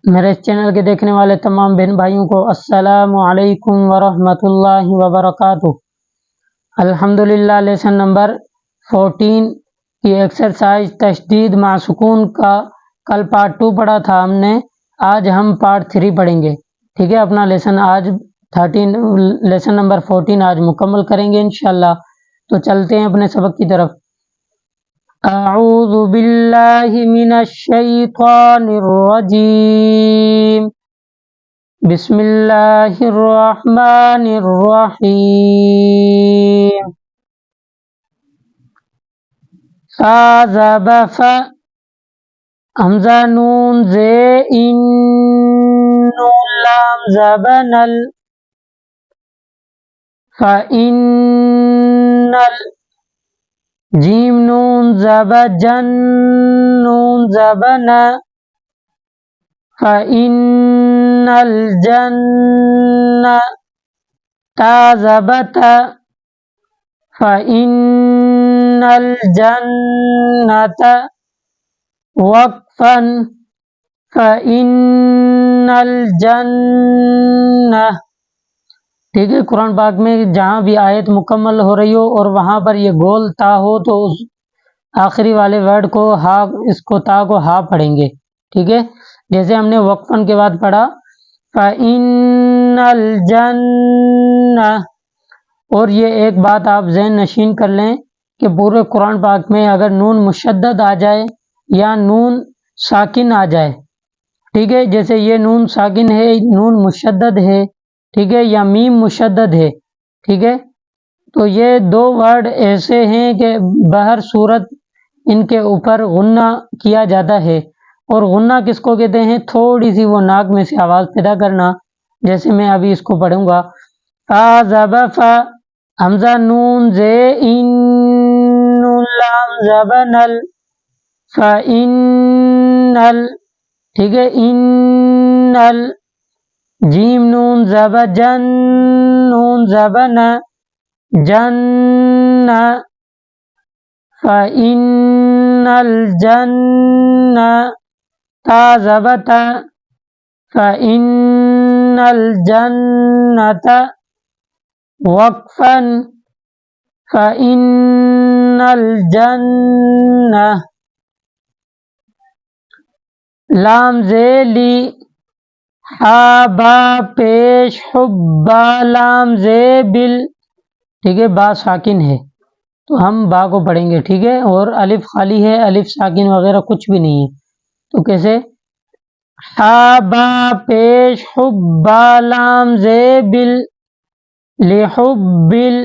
मेरे इस चैनल के देखने वाले तमाम बहन भाइयों को अस्सलामु अलैकुम वरहमतुल्लाहि वबरकातुह। अल्हम्दुलिल्लाह लेसन नंबर 14 की एक्सरसाइज तशदीद मासुकून का कल पार्ट 2 पढ़ा था हमने। आज हम पार्ट 3 पढ़ेंगे। ठीक है, अपना लेसन आज 13 लेसन नंबर 14 आज मुकम्मल करेंगे इंशाल्लाह। तो चलते हैं अपने सबक की तरफ। अऊज़ु बिल्लाहि मिनश शैतानिर रजीम। बिस्मिल्लाहिर रहमानिर रहीम। फ़ हमज़ा नून ज़े इन नून लाम ज़बनल फ़इन्नल जीम नून ज़बजन नून ज़बन फ़इन्नल जन्न ता ज़बत फ़इन्नल जन्नत वक़्फ़न फ़इन्नल जन्नह। ठीक है, कुरान पाक में जहाँ भी आयत मुकम्मल हो रही हो और वहाँ पर ये गोल ता हो तो उस आखिरी वाले वर्ड को हा, इसको ता को हा पढ़ेंगे। ठीक है, जैसे हमने वक्फन के बाद पढ़ा फ़इन्नल जन्नह। और ये एक बात आप ज़हन नशीन कर लें कि पूरे कुरान पाक में अगर नून मुशद्दद आ जाए या नून साकिन आ जाए, ठीक है, जैसे ये नून साकिन है, नून मुशद्दद है, ठीक है, या मीम मुशद्दद है, ठीक है, तो ये दो वर्ड ऐसे हैं कि बहर सूरत इनके ऊपर गुन्ना किया जाता है। और गुन्ना किसको कहते हैं? थोड़ी सी वो नाक में से आवाज़ पैदा करना। जैसे मैं अभी इसको पढ़ूंगा हमजा नून जे इन नून लाम ज़बनल फ़इन्नल, ठीक है, इन्नल जीम नून ज़बजन नून ज़बन जन्न फ़इन्नल जन्न ता ज़बत फ़इन्नल जन्नत वक़्फ़न फ़इन्नल जन्नह। लाम ज़ेली हा बा पेश हुब्बा लाम ज़े बिल, ठीक है, बा साकिन है तो हम बा को पढ़ेंगे। ठीक है, और अलिफ खाली है, अलिफ साकिन वगैरह कुछ भी नहीं है। तो कैसे? हा बा पेश हुब्बा लाम ज़े बिल लिहुब्बिल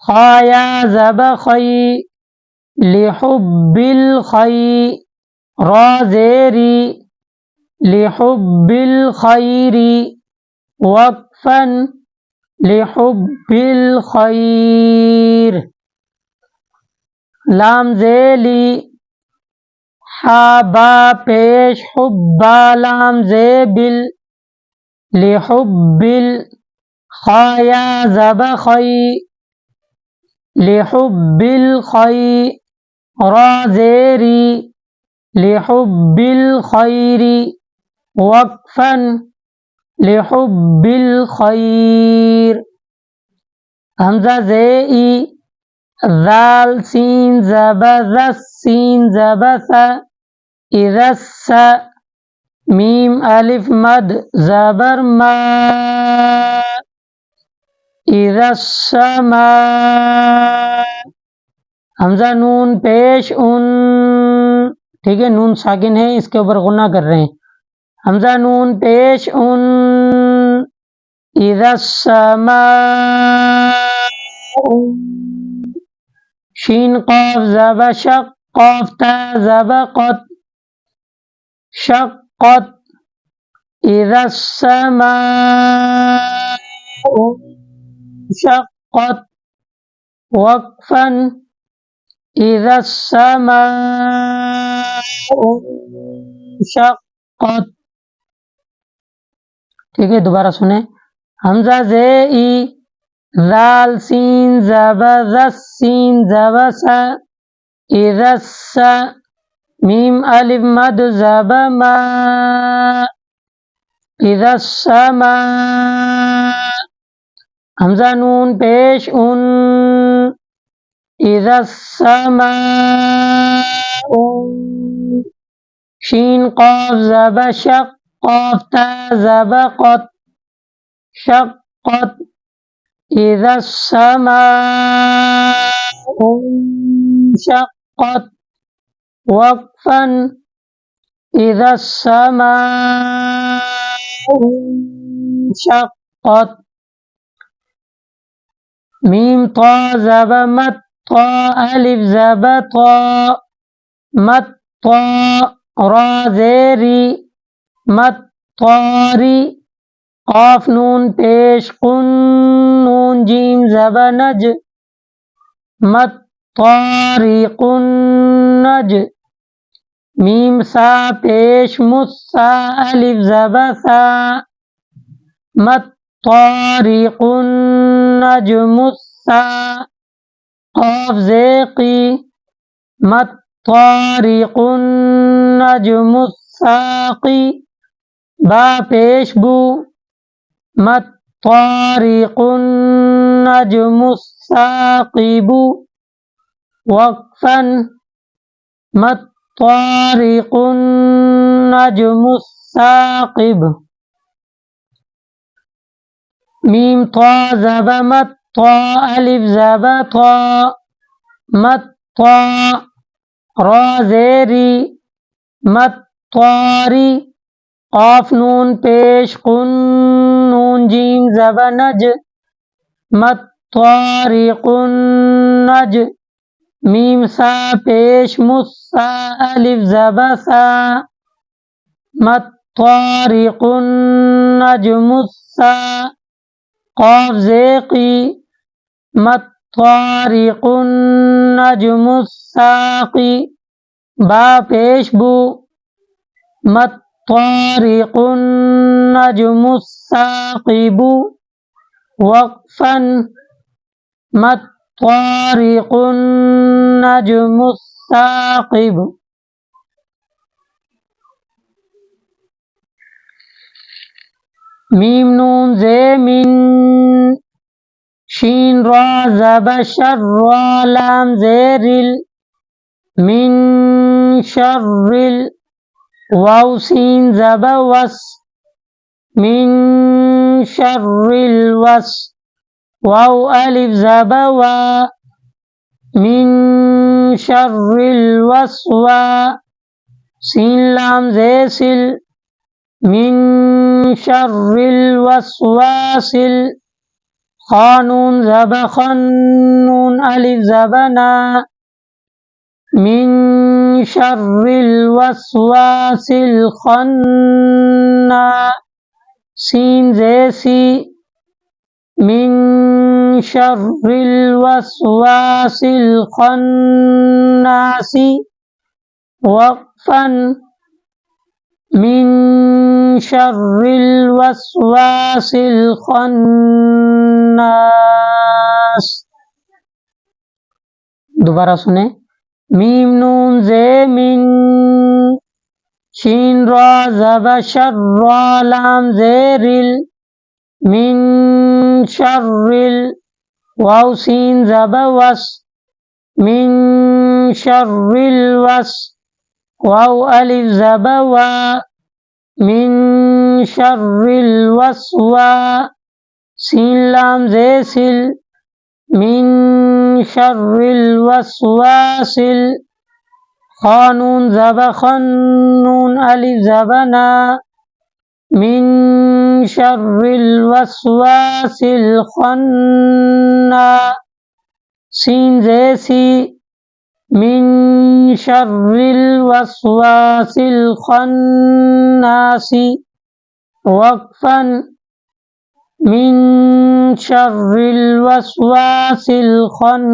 खाया ज़ब खई लिहुब्बिल खई रा ज़ेरी लिहुब्बिल खैरी वक़्फ़न लिहुब्बिल खैर। लाम ज़ेली हा बा पेश हुब्बा लाम ज़े बिल लिहुब्बिल खाया ज़ब खई लिहुब्बिल खई रा ज़ेरी लिहुब्बिल खैरी वक़्फ़न लिहुब्बिल खैर। हमज़ा ज़े ई ज़ाल सीन ज़बज़ सीन ज़बस इज़स मीम अलिफ मद ज़बर मा इज़स्समा। हमज़ा नून पेश उन, ठीक है, नून साकिन है, इसके ऊपर गुन्ना कर रहे हैं। हमज़ा नून पेश उन इज़स्समा शीन क़ाफ ज़ब शक़ क़ाफ ता ज़ब क़त शक़्क़त इज़स्समा शक़्क़त वक़्फ़न इज़स्समा शक़्क़त। ठीक है, दोबारा सुने। हमज़ा ज़े ई ज़ाल सीन ज़बज़ सीन ज़बस इज़स मीम अलिफ मद ज़ब मा इज़ा समा, हमजा नून पेश उन, इज़ा समा, शीन क़ाफ ज़ब शक़, क़ाफ ता ज़ब क़त, शक़्क़त, इज़ा समाउ शक़्क़त, वक़्फ़न, इज़ा समाउ शक़्क़त, मीम ता ज़ब मत, ता अलिफ ज़ब ता, मत ता, रा ज़ेरी, मत तारी, क़ाफ नून पेश कुन, नून जीम ज़ब नज, मत तारिकुन नज, मीम सा पेश मुस, सा अलिफ ज़ब सा, मत तारिकुन नजमुस्सा, क़ाफ ज़ेक़ी, मत तारिकुन नजमुस्साक़ी, बा पेश बू, मत तारिकुन नजमुस्साक़िबु, वक़्फ़न, मत तारिकुन नजमुस्साक़िब, मीम ता ज़ब मत, ता अलिफ ज़ब ता, मत ता, रा ज़ेरी, मत तारी, क़ाफ नून पेश कुन, नून जीम ज़ब नज, मत तारिकुन नज, मीम सा पेश मुस, सा अलिफ ज़ब सा, मत तारिकुन नजमुस्सा, क़ाफ ज़ेक़ी, मत तारिकुन नजमुस्साक़ी, बा पेश बू, मत तारिकुन नजमुस्साक़िबु, वक़्फ़न, मत तारिकुन नजमुस्साक़िब। मीम नून ज़े मिन, शीन रा ज़ब शर, रा लाम ज़ेरिल, मिन शर्रिल, वाव सीन ज़ब वस, मिन शर्रिल वस, वाव अलिफ ज़ब वा, मिन शर्रिल वस्वा, सीन लाम ज़े सिल, मिन शर्रिल वस्वासिल, खा नून ज़ब खन, नून अलिफ ज़ब ना, मिन शर्रिल वस्वासिल खन्ना, सीन ज़े सी, मिन शर्रिल वस्वासिल खन्नासी, वक़्फ़न, मिन शर्रिल वस्वासिल खन्नास। दोबारा सुने, मीम नून ज़े मिन, शीन रा ज़ब शर, रा लाम ज़ेरिल, मिन शर्रिल, वाव सीन ज़ब वस, मिन शर्रिल वस, वाव अलिफ ज़ब वा, मिन शर्रिल वस्वा, सीन लाम ज़े सिल, मिन शर्रिल वस्वासिल, खा नून ज़ब खन, नून अलिफ ज़ब ना, मिन शर्रिल वस्वासिल खन्ना, सीन ज़े सी, मिन शर्रिल वस्वासिल खन्नासी, वक़्फ़न, मिन शर्रिल वस्वासिल खन्नास।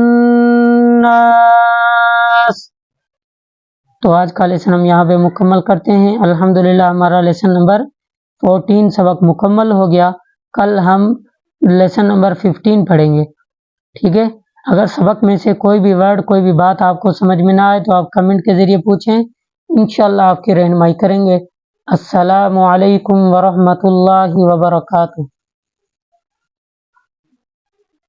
तो आज का लेसन हम यहाँ पे मुकम्मल करते हैं। अल्हम्दुलिल्लाह हमारा लेसन नंबर 14 सबक मुकम्मल हो गया। कल हम लेसन नंबर 15 पढ़ेंगे। ठीक है, अगर सबक में से कोई भी वर्ड, कोई भी बात आपको समझ में ना आए तो आप कमेंट के ज़रिए पूछें, इंशाल्लाह आपकी रहनुमाई करेंगे। अस्सलामु अलैकुम वरहमतुल्लाहि वबरकातुहू।